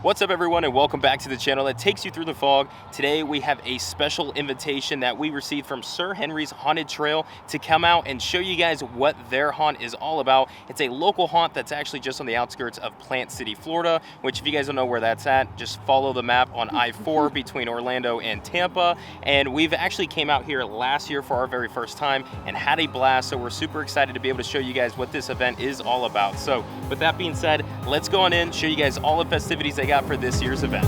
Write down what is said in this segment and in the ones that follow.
What's up everyone, and welcome back to the channel that takes you through the fog. Today we have a special invitation that we received from Sir Henry's Haunted Trail to come out and show you guys what their haunt is all about. It's a local haunt that's actually just on the outskirts of Plant City, Florida, which if you guys don't know where that's at, just follow the map on I-4 between Orlando and Tampa. And we've actually came out here last year for our very first time and had a blast, so we're super excited to be able to show you guys what this event is all about. So with that being said, let's go on in, show you guys all the festivities they got for this year's event.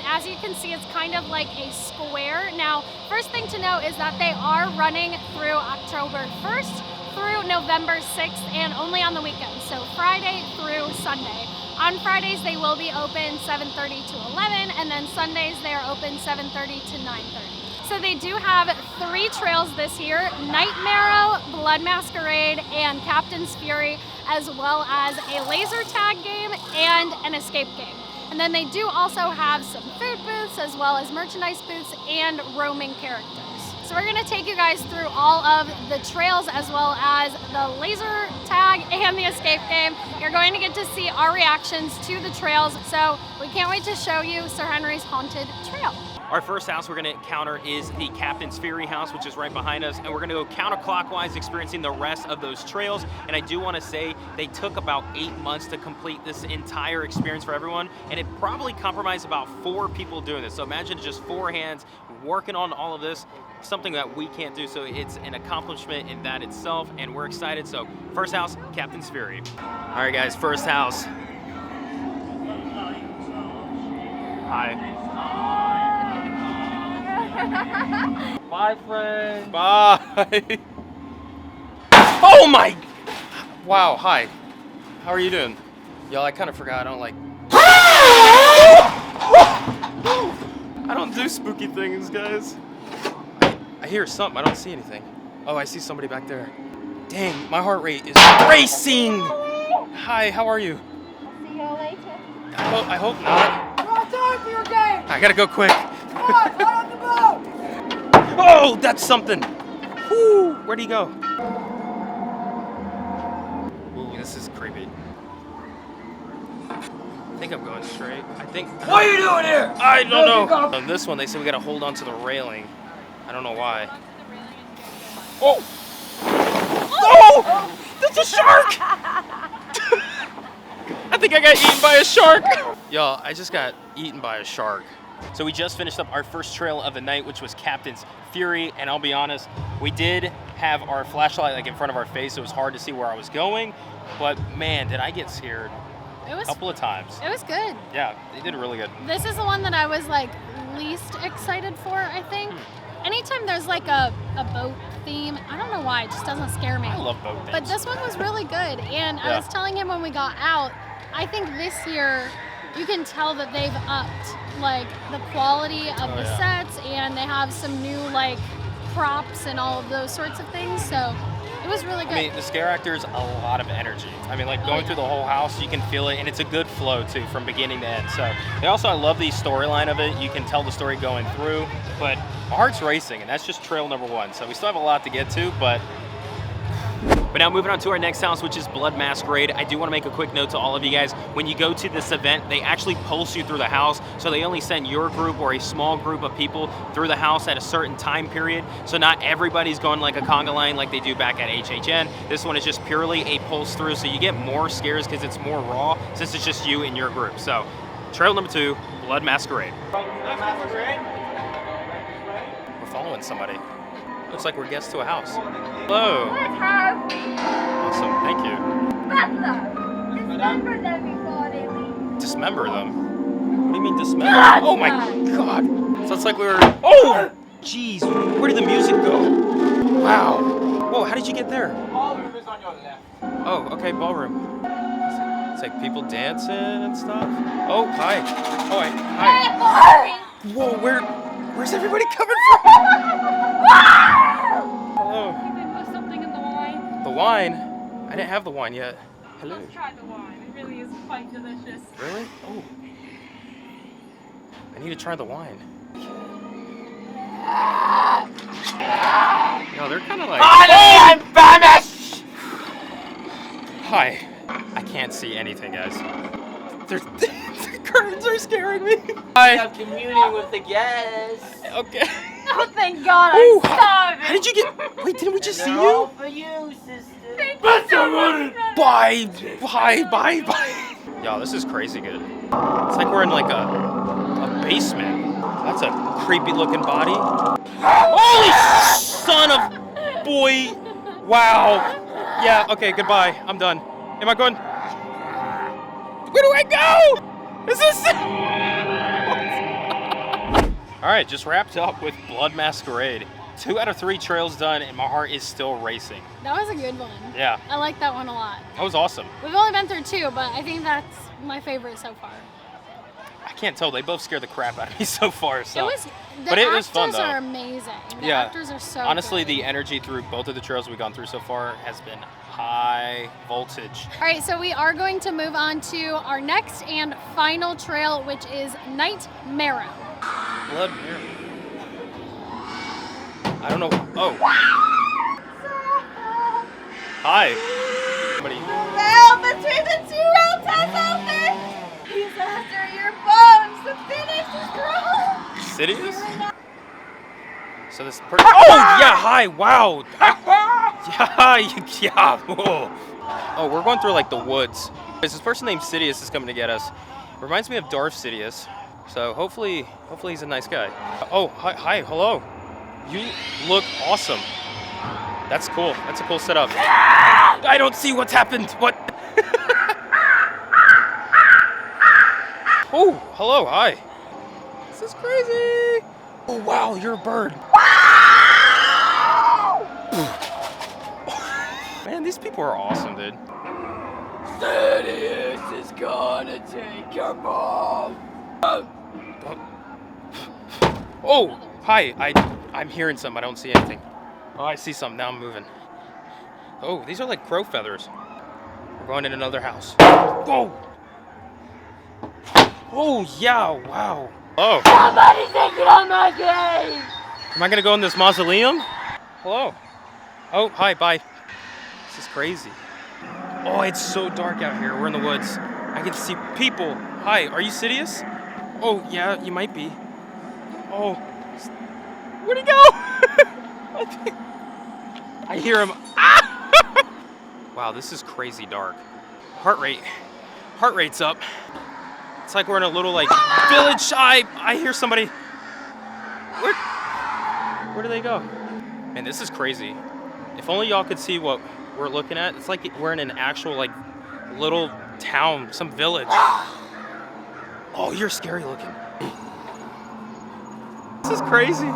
As you can see, it's kind of like a square. Now, first thing to know is that they are running through October 1st through November 6th and only on the weekends, so Friday through Sunday. On Fridays, they will be open 7:30 to 11, and then Sundays, they are open 7:30 to 9:30. So they do have 3 trails this year: Night Marrow, Blood Masquerade, and Captain's Fury, as well as a laser tag game and an escape game. And then they do also have some food booths as well as merchandise booths and roaming characters. So we're gonna take you guys through all of the trails as well as the laser tag and the escape game. You're going to get to see our reactions to the trails. So we can't wait to show you Sir Henry's Haunted Trail. Our first house we're gonna encounter is the Captain's Fury house, which is right behind us, and we're gonna go counterclockwise, experiencing the rest of those trails. And I do wanna say they took about 8 months to complete this entire experience for everyone, and it probably compromised about 4 people doing this. So imagine just 4 hands working on all of this, something that we can't do. So it's an accomplishment in that itself, and we're excited. So first house, Captain's Fury. All right guys, first house. Hi. Bye, friend. Bye. Oh my! Wow, hi. How are you doing? Y'all, I kind of forgot. I don't like... I don't do spooky things, guys. I hear something. I don't see anything. Oh, I see somebody back there. Dang, my heart rate is racing. Hi, how are you? I'll see y'all later. I hope not. You're on time for your game! I gotta go quick. Come on, right on the boat! Oh, that's something. Whoo, where'd he go? Ooh, this is creepy. I think I'm going straight. What are you doing here? I don't know. On this one, they said we gotta hold on to the railing. I don't know why. Oh! Oh! That's a shark! I think I got eaten by a shark. Y'all, I just got eaten by a shark. So we just finished up our first trail of the night, which was Captain's Fury, and I'll be honest, we did have our flashlight like in front of our face, so it was hard to see where I was going, but man, did I get scared a couple of times. It was good. Yeah, they did really good. This is the one that I was like least excited for, I think. Anytime there's like a boat theme, I don't know why, it just doesn't scare me. I love boat themes. But this one was really good, and Yeah. I was telling him when we got out, I think this year you can tell that they've upped like the quality of the sets, and they have some new like props and all of those sorts of things, so it was really good. I mean, the scare actor's a lot of energy. I mean, like going through the whole house, you can feel it, and it's a good flow too from beginning to end. So, and also I love the storyline of it. You can tell the story going through, but my heart's racing, and that's just trail number 1. So we still have a lot to get to, but now moving on to our next house, which is Blood Masquerade. I do want to make a quick note to all of you guys. When you go to this event, they actually pulse you through the house. So they only send your group or a small group of people through the house at a certain time period. So not everybody's going like a conga line like they do back at HHN. This one is just purely a pulse through. So you get more scares because it's more raw since it's just you and your group. So trail number 2, Blood Masquerade. We're following following somebody. Looks like we're guests to a house. Hello. Let's have Awesome, thank you. Butler. Dismember them before they leave. Dismember them? What do you mean dismember? Oh my god. So it's like we were... Oh! Jeez, where did the music go? Wow. Whoa, how did you get there? Ballroom is on your left. Oh, okay, ballroom. It's like people dancing and stuff. Oh, hi. Oh, hi. Whoa, where's everybody coming from? Hello. They put something in the wine. The wine? I didn't have the wine yet. Hello. Let's try the wine. It really is quite delicious. Really? Oh. I need to try the wine. No, they're kind of like... I'm famished! Hi. I can't see anything, guys. The curtains are scaring me. Hi. I'm communing with the guests. Okay. Oh, thank God, Ooh, I'm starving. How did you get... Wait, didn't we just see They're all you? for you, sister. Bye. Bye. Yo, this is crazy good. It's like we're in like a basement. That's a creepy looking body. Holy son of boy. Wow. Yeah, okay, goodbye. I'm done. Am I going? Where do I go? Is this... All right, just wrapped up with Blood Masquerade. 2 out of 3 trails done, and my heart is still racing. That was a good one. Yeah, I like that one a lot. that was awesome. We've only been through 2, but I think that's my favorite so far. I can't tell. They both scared the crap out of me so far. So. The But it actors was fun, though. are amazing. The Yeah. actors are so Honestly, good. the energy through both of the trails we've gone through so far has been high voltage. All right, so we are going to move on to our next and final trail, which is Night Marrow. Blood Marrow. I don't know. Oh. Hi. Somebody. Well, between the 2 road tests open. He's after your bones. The finish is wrong. Sidious? So this person. Oh, yeah, hi. Wow. Yeah. Whoa. Oh, we're going through like the woods. This person named Sidious is coming to get us. Reminds me of Darth Sidious. So hopefully he's a nice guy. Oh, hi, hello. You look awesome. That's cool. That's a cool setup. I don't see what's happened. What? Oh, hello, hi. This is crazy. Oh, wow, you're a bird. Man, these people are awesome, dude. Sidious is gonna take your mom. Oh, hi. I'm hearing something. I don't see anything. Oh, I see something. Now I'm moving. Oh, these are like crow feathers. We're going in another house. Whoa. Oh, yeah. Wow. Oh. Somebody's taking on my game. Am I going to go in this mausoleum? Hello. Oh, hi. Bye. This is crazy. Oh, it's so dark out here. We're in the woods. I can see people. Hi. Are you Sidious? Oh, yeah, you might be. Oh. Where'd he go? I hear him. Ah! Wow, this is crazy dark. Heart rate's up. It's like we're in a little like village. I hear somebody. Where do they go? Man, this is crazy. If only y'all could see what we're looking at. It's like we're in an actual like little town, some village. Oh, you're scary looking. This is crazy.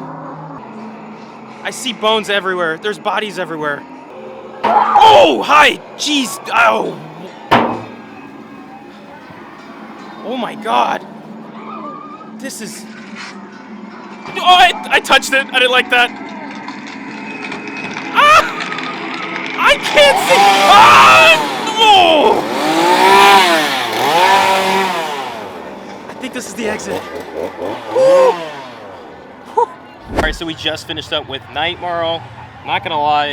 I see bones everywhere. There's bodies everywhere. Oh, hi. Jeez. Oh. Oh my God. This is... Oh, I touched it. I didn't like that. Ah! I can't see. Ah! Oh! I think this is the exit. All right, so we just finished up with Night Marrow. Not gonna lie,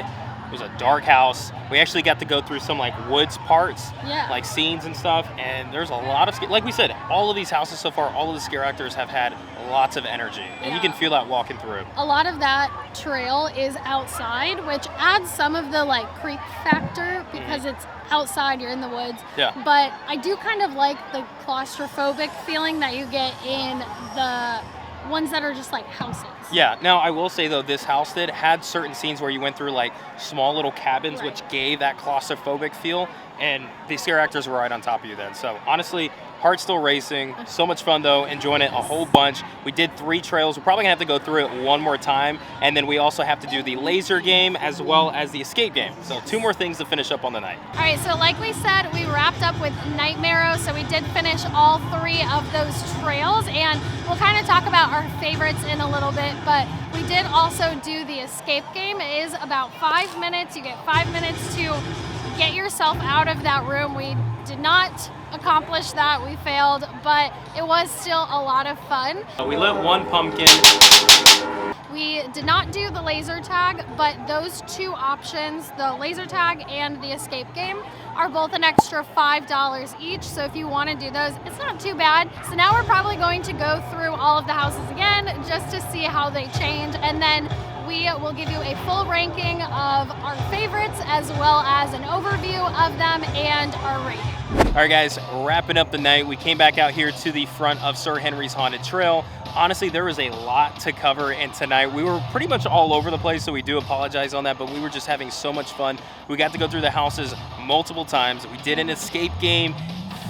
it was a dark house. We actually got to go through some like woods parts, Yeah. like scenes and stuff, and there's a lot of, like we said, all of these houses so far, all of the scare actors have had lots of energy, and you can feel that walking through. A lot of that trail is outside, which adds some of the like creep factor because it's outside, you're in the woods. Yeah. But I do kind of like the claustrophobic feeling that you get in the ones that are just like houses. Yeah, now I will say though, this house had certain scenes where you went through like small little cabins, Right. which gave that claustrophobic feel, and the scare actors were right on top of you then. So honestly, heart still racing. So much fun though, enjoying it a whole bunch. We did 3 trails. We're probably gonna have to go through it one more time, and then we also have to do the laser game as well as the escape game. So 2 more things to finish up on the night. All right, so like we said, we wrapped up with Marrow, so we did finish all 3 of those trails, and we'll kind of talk about our favorites in a little bit, but we did also do the escape game. It is about 5 minutes. You get 5 minutes to get yourself out of that room. We did not accomplish that, we failed, but it was still a lot of fun. We lit 1 pumpkin. We did not do the laser tag, but those 2 options, the laser tag and the escape game, are both an extra $5 each. So if you want to do those, it's not too bad. So now we're probably going to go through all of the houses again just to see how they change, and then we will give you a full ranking of our favorites as well as an overview of them and our rating. All right, guys, wrapping up the night. We came back out here to the front of Sir Henry's Haunted Trail. Honestly, there was a lot to cover, and tonight we were pretty much all over the place, so we do apologize on that, but we were just having so much fun. We got to go through the houses multiple times. We did an escape game,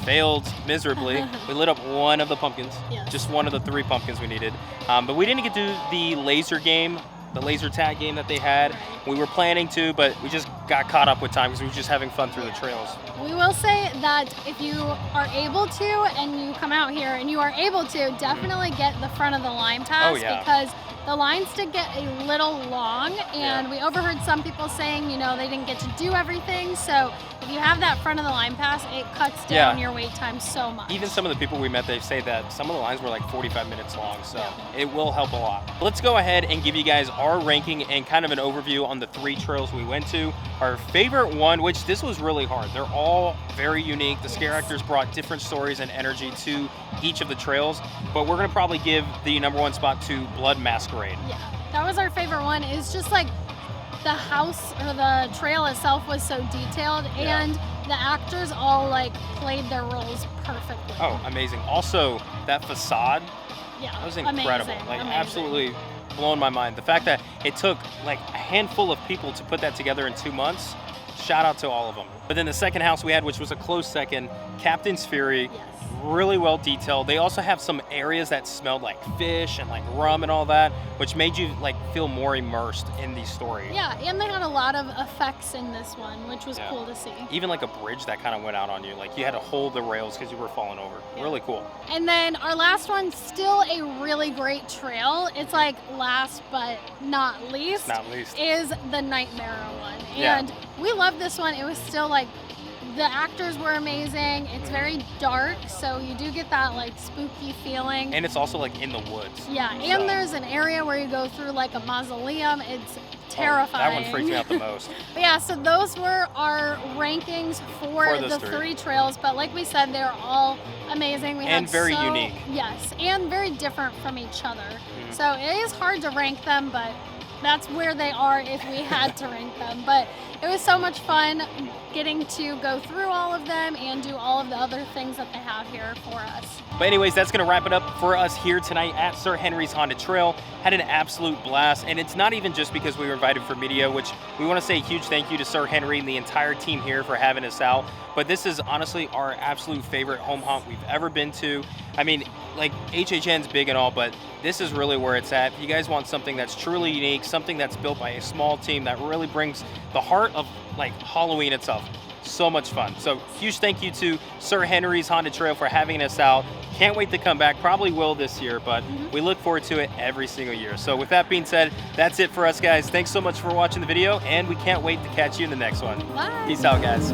failed miserably. We lit up 1 of the pumpkins, Yes. just 1 of the 3 pumpkins we needed. But we didn't get to do the laser game, the laser tag game that they had. We were planning to, but we just got caught up with time because we were just having fun through the trails. We will say that if you are able to and you come out here and you are able to, definitely get the front of the line pass, Oh, yeah. because the lines did get a little long, and Yeah. we overheard some people saying, you know, they didn't get to do everything. So if you have that front of the line pass, it cuts down Yeah. your wait time so much. Even some of the people we met, they say that some of the lines were like 45 minutes long, so Yeah. it will help a lot. Let's go ahead and give you guys our ranking and kind of an overview on the 3 trails we went to. Our favorite one, which this was really hard. They're all very unique. The scare Yes. actors brought different stories and energy to each of the trails, but we're gonna probably give the #1 spot to Blood Masquerade. Yeah, that was our favorite one. It's just like the house or the trail itself was so detailed, Yeah. and the actors all like played their roles perfectly. Oh, amazing. Also, that facade, Yeah, that was incredible. amazing, Like, amazing. absolutely blown my mind. The fact that it took like a handful of people to put that together in 2 months, shout out to all of them. But then the second house we had, which was a close second, Captain's Fury, Yes. really well detailed. They also have some areas that smelled like fish and like rum and all that, which made you like feel more immersed in the story. Yeah, and they had a lot of effects in this one, which was Yeah. cool to see. Even like a bridge that kind of went out on you. Like you had to hold the rails because you were falling over. Yeah. Really cool. And then our last one, still a really great trail. It's like last but not least, Not least. is the Marrow one. Yeah. And we love this one. It was still like, the actors were amazing. It's very dark, so you do get that like spooky feeling. And it's also like in the woods. Yeah, and So- there's an area where you go through like a mausoleum. It's Oh, terrifying. that one freaked me out the most. But yeah, so those were our rankings for For those the 3. 3 trails. But like we said, they're all amazing. We And had very so- unique. Yes, and very different from each other. Mhm. So it is hard to rank them, but that's where they are if we had to rank them. But it was so much fun getting to go through all of them and do all of the other things that they have here for us. But anyways, that's going to wrap it up for us here tonight at Sir Henry's Haunted Trail. Had an absolute blast, and it's not even just because we were invited for media, which we want to say a huge thank you to Sir Henry and the entire team here for having us out. But this is honestly our absolute favorite home haunt we've ever been to. I mean, like HHN's big and all, but this is really where it's at. If you guys want something that's truly unique, something that's built by a small team that really brings the heart of like Halloween itself. So much fun. So huge thank you to Sir Henry's Haunted Trail for having us out. Can't wait to come back. Probably will this year, but we look forward to it every single year. So with that being said, that's it for us, guys. Thanks so much for watching the video, and we can't wait to catch you in the next one. Bye. Peace out, guys.